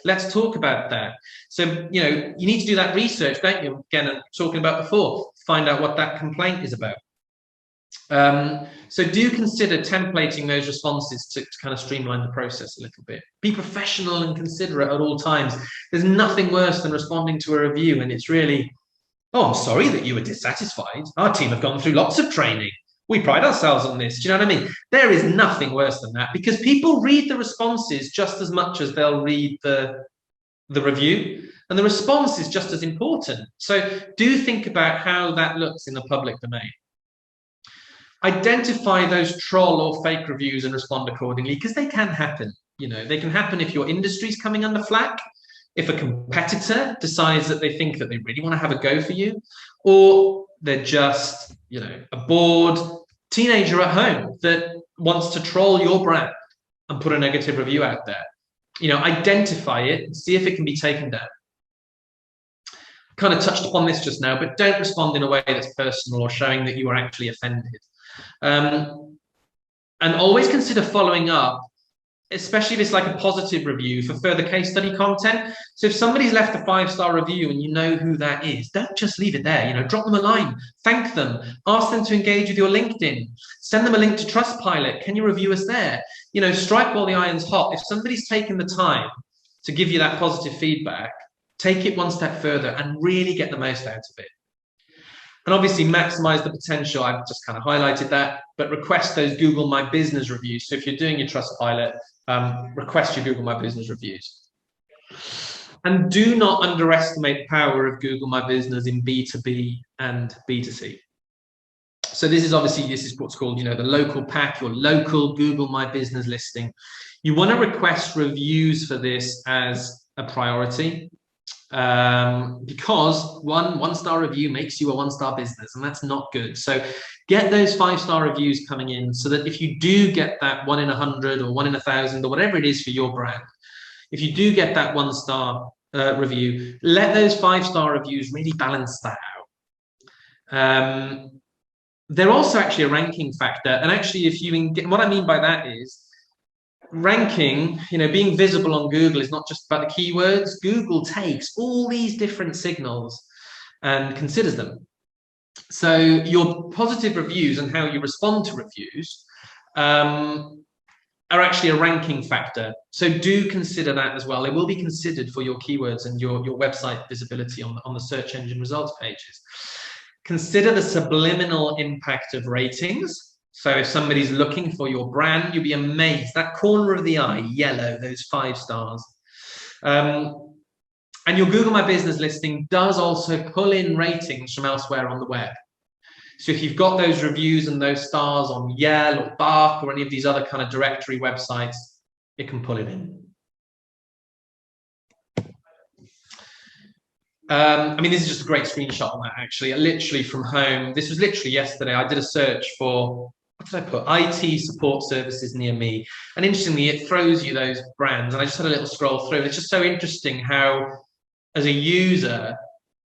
[SPEAKER 1] Let's talk about that. So, you need to do that research, don't you? Again, I'm talking about before, find out what that complaint is about. So do consider templating those responses to kind of streamline the process a little bit. Be professional and considerate at all times. There's nothing worse than responding to a review and it's really, oh, I'm sorry that you were dissatisfied. Our team have gone through lots of training. We pride ourselves on this. Do you know what I mean? There is nothing worse than that because people read the responses just as much as they'll read the review. And the response is just as important. So do think about how that looks in the public domain. Identify those troll or fake reviews and respond accordingly because they can happen. They can happen if your industry's coming under flack, if a competitor decides that they think that they really want to have a go for you, or they're just, a bored teenager at home that wants to troll your brand and put a negative review out there. Identify it and see if it can be taken down. Kind of touched upon this just now, but don't respond in a way that's personal or showing that you are actually offended. And always consider following up, especially if it's like a positive review, for further case study content. So if somebody's left a 5-star review and you know who that is, don't just leave it there. Drop them a line, thank them, ask them to engage with your LinkedIn, send them a link to Trustpilot. Can you review us there? Strike while the iron's hot. If somebody's taken the time to give you that positive feedback, take it one step further and really get the most out of it. And obviously maximize the potential. I've just kind of highlighted that, but request those Google My Business reviews. So if you're doing your Trustpilot, request your Google My Business reviews. And do not underestimate the power of Google My Business in B2B and B2C. So this is what's called, the local pack, your local Google My Business listing. You want to request reviews for this as a priority. Because one-star review makes you a one-star business, and that's not good. So get those 5-star reviews coming in so that if you do get that 1 in 100 or 1 in 1,000 or whatever it is for your brand, if you do get that 1-star review, let those 5-star reviews really balance that out. They're also actually a ranking factor, and actually what I mean by that is ranking, being visible on Google is not just about the keywords. Google takes all these different signals and considers them. So your positive reviews and how you respond to reviews are actually a ranking factor. So do consider that as well. They will be considered for your keywords and your website visibility on the search engine results pages. Consider the subliminal impact of ratings. So if somebody's looking for your brand, you'll be amazed. That corner of the eye, yellow, those 5 stars. And your Google My Business listing does also pull in ratings from elsewhere on the web. So if you've got those reviews and those stars on Yell or Bark or any of these other kind of directory websites, it can pull it in. This is just a great screenshot on that, actually. Literally from home. This was literally yesterday. I did a search for, what did I put? IT support services near me. And interestingly, it throws you those brands. And I just had a little scroll through. And it's just so interesting how, as a user,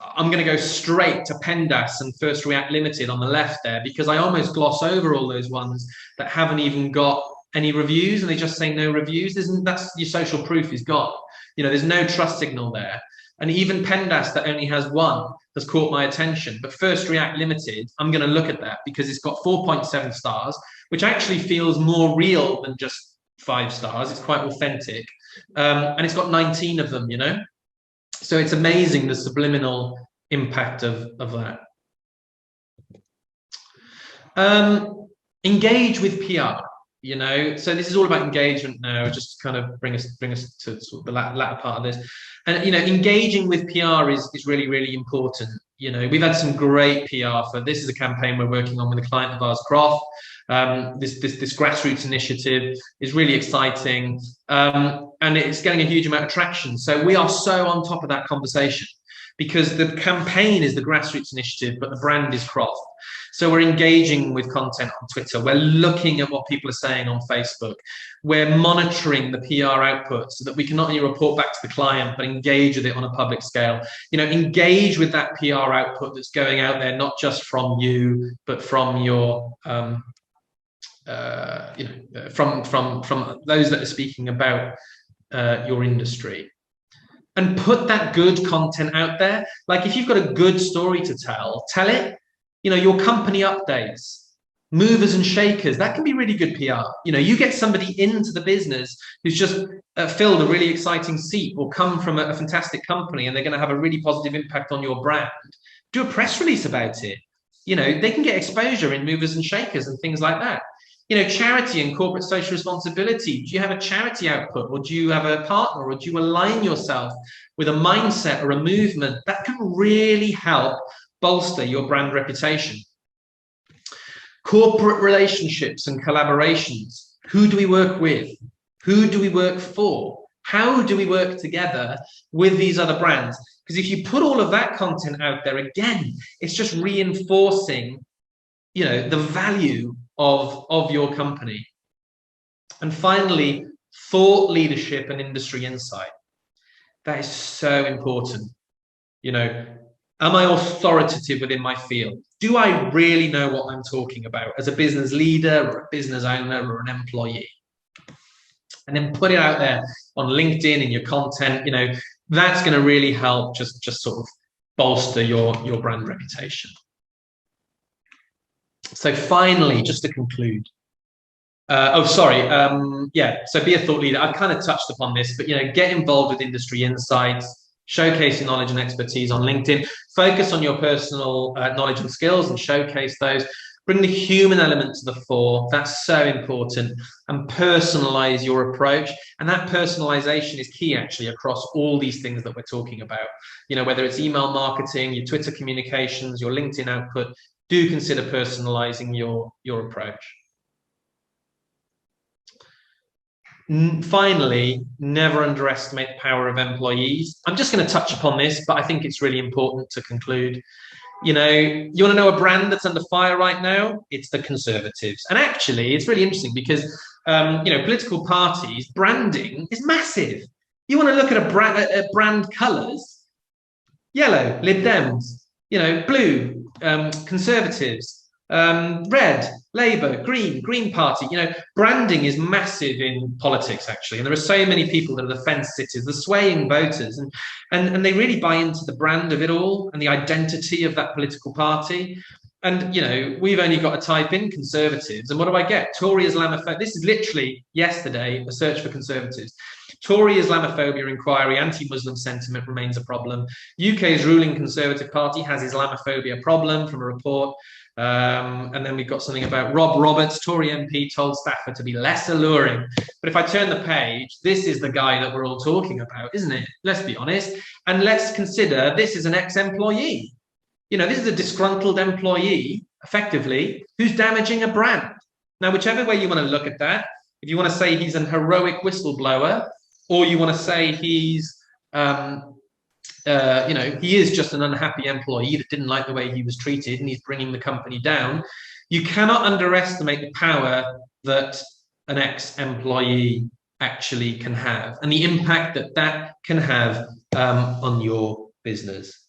[SPEAKER 1] I'm going to go straight to PENDAS and First React Limited on the left there, because I almost gloss over all those ones that haven't even got any reviews, and they just say no reviews. That's your social proof is gone. There's no trust signal there. And even PENDAS that only has 1 has caught my attention. But First React Limited, I'm going to look at that because it's got 4.7 stars, which actually feels more real than just 5 stars. It's quite authentic. And it's got 19 of them, So it's amazing the subliminal impact of that. Engage with PR. So this is all about engagement now, just to kind of bring us to sort of the latter part of this. And, engaging with PR is really, really important. We've had some great PR this is a campaign we're working on with a client of ours, Croft. This grassroots initiative is really exciting. And it's getting a huge amount of traction. So we are so on top of that conversation. because the campaign is the grassroots initiative, but the brand is Croft. So we're engaging with content on Twitter. We're looking at what people are saying on Facebook. We're monitoring the PR output so that we can not only report back to the client, but engage with it on a public scale. Engage with that PR output that's going out there, not just from you, but from your, from those that are speaking about your industry. And put that good content out there. Like if you've got a good story to tell it. Your company updates, movers and shakers, that can be really good PR. You get somebody into the business who's just filled a really exciting seat or come from a fantastic company, and they're going to have a really positive impact on your brand. Do a press release about it. They can get exposure in movers and shakers and things like that. Charity and corporate social responsibility. Do you have a charity output, or do you have a partner, or do you align yourself with a mindset or a movement that can really help bolster your brand reputation? Corporate relationships and collaborations. Who do we work with? Who do we work for? How do we work together with these other brands? Because if you put all of that content out there, again, it's just reinforcing, the value of your company. And finally, thought leadership and industry insight. That is so important. Am I authoritative within my field? Do I really know what I'm talking about as a business leader or a business owner or an employee? And then put it out there on LinkedIn in your content. That's going to really help just sort of bolster your brand reputation. So finally, just to conclude, so be a thought leader. I've kind of touched upon this, but get involved with industry insights. Showcase your knowledge and expertise on LinkedIn. Focus on your personal knowledge and skills and showcase those. Bring the human element to the fore. That's so important. And personalize your approach. And that personalization is key, actually, across all these things that we're talking about. Whether it's email marketing, your Twitter communications, your LinkedIn output, do consider personalizing your approach. Finally, never underestimate the power of employees. I'm just going to touch upon this, but I think it's really important to conclude. You want to know a brand that's under fire right now? It's the Conservatives. And actually, it's really interesting because, political parties, branding is massive. You want to look at brand colours, yellow, Lib Dems, blue, Conservatives, red, Labour, Green Party. Branding is massive in politics, actually, and there are so many people that are the fence sitters, the swaying voters, and they really buy into the brand of it all and the identity of that political party. And we've only got to type in Conservatives, and what do I get? Tory Islamophobia. This is literally yesterday, a search for Conservatives. Tory Islamophobia inquiry, anti-Muslim sentiment remains a problem. UK's ruling Conservative Party has Islamophobia problem from a report. And then we've got something about Rob Roberts, Tory MP, told staffer to be less alluring. But if I turn the page, this is the guy that we're all talking about, isn't it? Let's be honest. And let's consider this is an ex-employee. This is a disgruntled employee, effectively, who's damaging a brand. Now, whichever way you want to look at that, if you want to say he's an heroic whistleblower, or you want to say he's he is just an unhappy employee that didn't like the way he was treated and he's bringing the company down. You cannot underestimate the power that an ex-employee actually can have and the impact that can have on your business.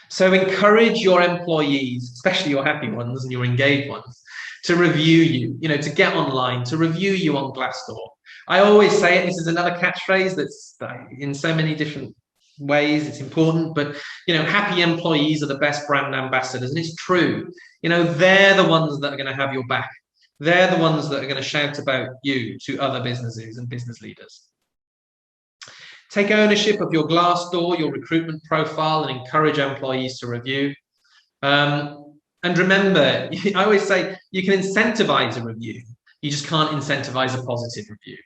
[SPEAKER 1] So encourage your employees, especially your happy ones and your engaged ones, to review you, to get online, to review you on Glassdoor. I always say it, this is another catchphrase that's in so many different ways, it's important, but happy employees are the best brand ambassadors, and it's true. They're the ones that are going to have your back. They're the ones that are going to shout about you to other businesses and business leaders. Take ownership of your Glassdoor, your recruitment profile, and encourage employees to review. And remember, I always say you can incentivize a review. You just can't incentivize a positive review.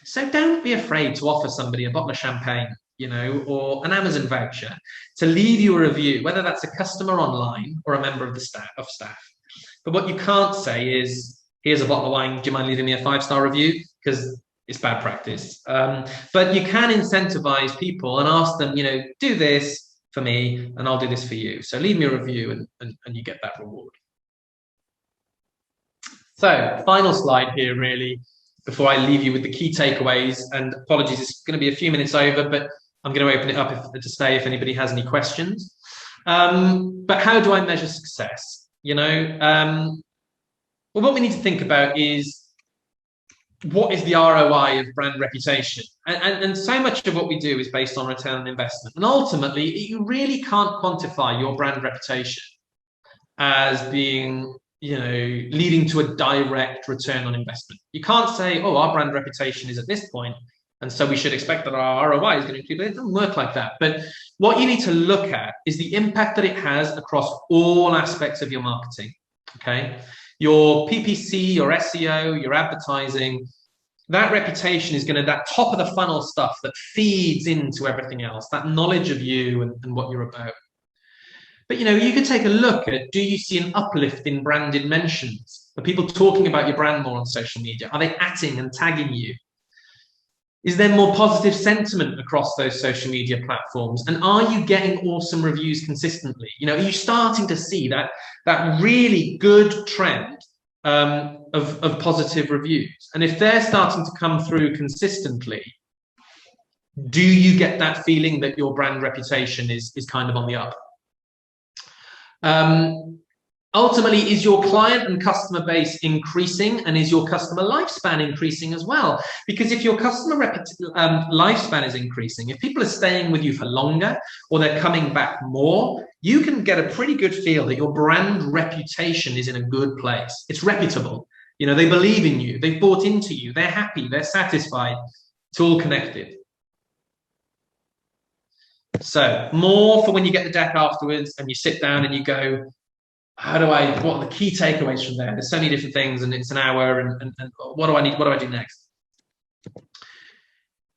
[SPEAKER 1] So don't be afraid to offer somebody a bottle of champagne, or an Amazon voucher to leave you a review, whether that's a customer online or a member of the staff. But what you can't say is, here's a bottle of wine, do you mind leaving me a 5-star review? Because it's bad practice. But you can incentivize people and ask them, do this for me, and I'll do this for you. So leave me a review and you get that reward. So final slide here, really, before I leave you with the key takeaways. And apologies, it's going to be a few minutes over, but I'm going to open it up to stay if anybody has any questions. But how do I measure success? Well, what we need to think about is, what is the ROI of brand reputation? And so much of what we do is based on return on investment. And ultimately, you really can't quantify your brand reputation as being, leading to a direct return on investment. You can't say, oh, our brand reputation is at this point, and so we should expect that our ROI is going to include it. It doesn't work like that. But what you need to look at is the impact that it has across all aspects of your marketing. Okay, your PPC, your SEO, your advertising, that reputation is going to, that top of the funnel stuff that feeds into everything else, that knowledge of you and what you're about. But, you could take a look at, do you see an uplift in branded mentions? Are people talking about your brand more on social media? Are they @ing and tagging you? Is there more positive sentiment across those social media platforms? And are you getting awesome reviews consistently? Are you starting to see that really good trend of positive reviews? And if they're starting to come through consistently, do you get that feeling that your brand reputation is kind of on the up? Ultimately, is your client and customer base increasing, and is your customer lifespan increasing as well? Because if your customer lifespan is increasing, if people are staying with you for longer or they're coming back more, you can get a pretty good feel that your brand reputation is in a good place. It's reputable. They believe in you. They've bought into you. They're happy. They're satisfied. It's all connected. So more for when you get the deck afterwards and you sit down and you go, what are the key takeaways from there? There's so many different things, and it's an hour, and what do I need? What do I do next?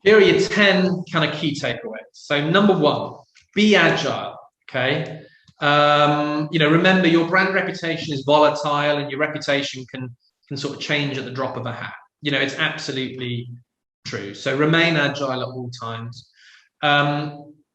[SPEAKER 1] Here are your 10 kind of key takeaways. So number 1, be agile. Okay. Remember, your brand reputation is volatile, and your reputation can sort of change at the drop of a hat. It's absolutely true. So remain agile at all times.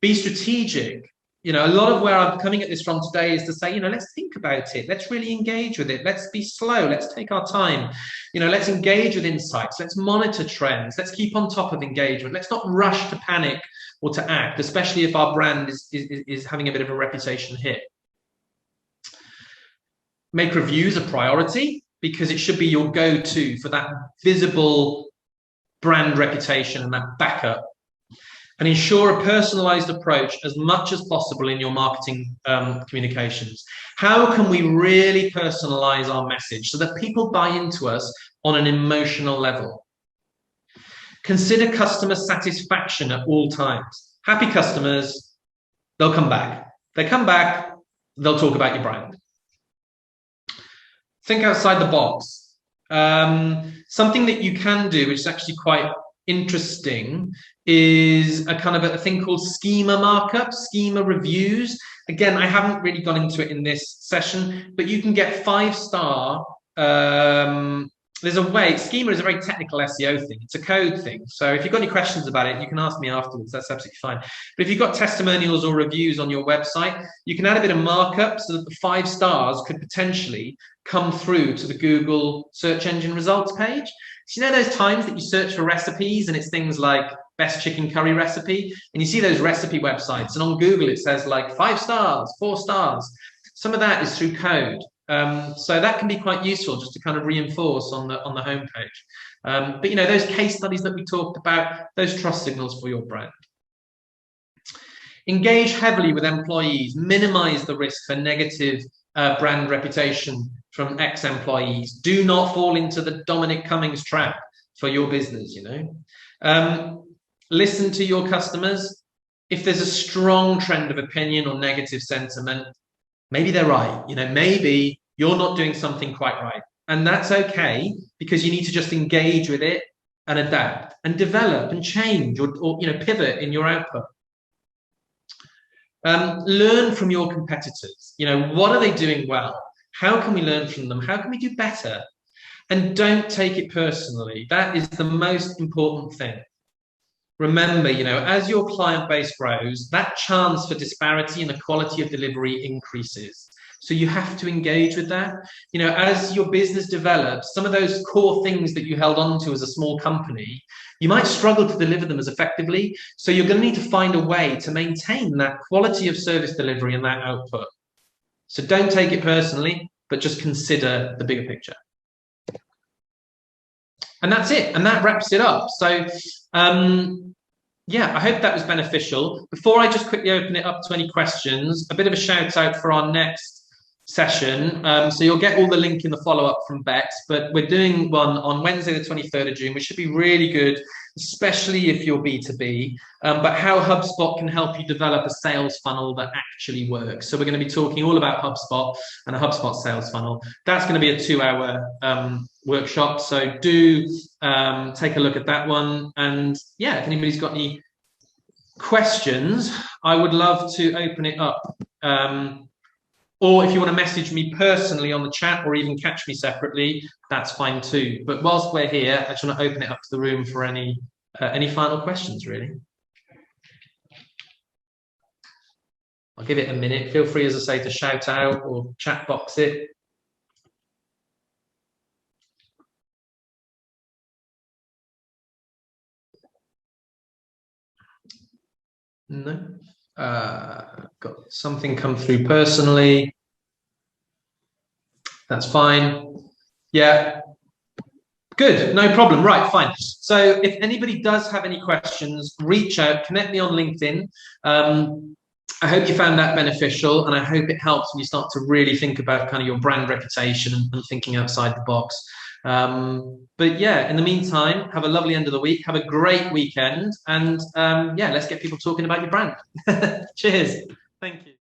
[SPEAKER 1] Be strategic. A lot of where I'm coming at this from today is to say, let's think about it. Let's really engage with it. Let's be slow. Let's take our time. Let's engage with insights. Let's monitor trends. Let's keep on top of engagement. Let's not rush to panic or to act, especially if our brand is having a bit of a reputation hit. Make reviews a priority, because it should be your go-to for that visible brand reputation and that backup. And ensure a personalized approach as much as possible in your marketing communications. How can we really personalize our message so that people buy into us on an emotional level? Consider customer satisfaction at all times. Happy customers, they'll come back. They come back, they'll talk about your brand. Think outside the box. Something that you can do, which is actually quite interesting, is a kind of a thing called schema markup, schema reviews. Again, I haven't really gone into it in this session, but you can get 5-star. There's a way. Schema is a very technical SEO thing. It's a code thing. So if you've got any questions about it, you can ask me afterwards. That's absolutely fine. But if you've got testimonials or reviews on your website, you can add a bit of markup so that the 5 stars could potentially come through to the Google search engine results page. So those times that you search for recipes and it's things like best chicken curry recipe, and you see those recipe websites, and on Google it says like 5 stars, 4 stars. Some of that is through code. So that can be quite useful just to kind of reinforce on the homepage. But those case studies that we talked about, those trust signals for your brand. Engage heavily with employees. Minimize the risk for negative brand reputation from ex-employees. Do not fall into the Dominic Cummings trap for your business. Listen to your customers. If there's a strong trend of opinion or negative sentiment, maybe they're right. Maybe you're not doing something quite right. And that's okay, because you need to just engage with it and adapt and develop and change or pivot in your output. Learn from your competitors. What are they doing well? How can we learn from them? How can we do better? And don't take it personally. That is the most important thing. remember, as your client base grows, that chance for disparity in the quality of delivery increases. So you have to engage with that. As your business develops, some of those core things that you held on to as a small company, you might struggle to deliver them as effectively. So you're going to need to find a way to maintain that quality of service delivery and that output. So don't take it personally, but just consider the bigger picture. And that's it. And that wraps it up. So, yeah, I hope that was beneficial. Before I just quickly open it up to any questions, a bit of a shout out for our next session. So you'll get all the link in the follow-up from Bex, but we're doing one on Wednesday, the 23rd of June, which should be really good, especially if you're B2B, but how HubSpot can help you develop a sales funnel that actually works. So we're going to be talking all about HubSpot and a HubSpot sales funnel. That's going to be a 2-hour workshop. So do take a look at that one. And yeah, if anybody's got any questions, I would love to open it up. Or if you want to message me personally on the chat or even catch me separately, that's fine too. But whilst we're here, I just want to open it up to the room for any final questions, really. I'll give it a minute. Feel free, as I say, to shout out or chat box it. No. Got something come through personally. That's fine. Yeah. Good. No problem. Right. Fine. So if anybody does have any questions, reach out, connect me on LinkedIn. I hope you found that beneficial, and I hope it helps when you start to really think about kind of your brand reputation and thinking outside the box. But yeah, in the meantime, have a lovely end of the week. Have a great weekend. And yeah, let's get people talking about your brand. Cheers. Thank you.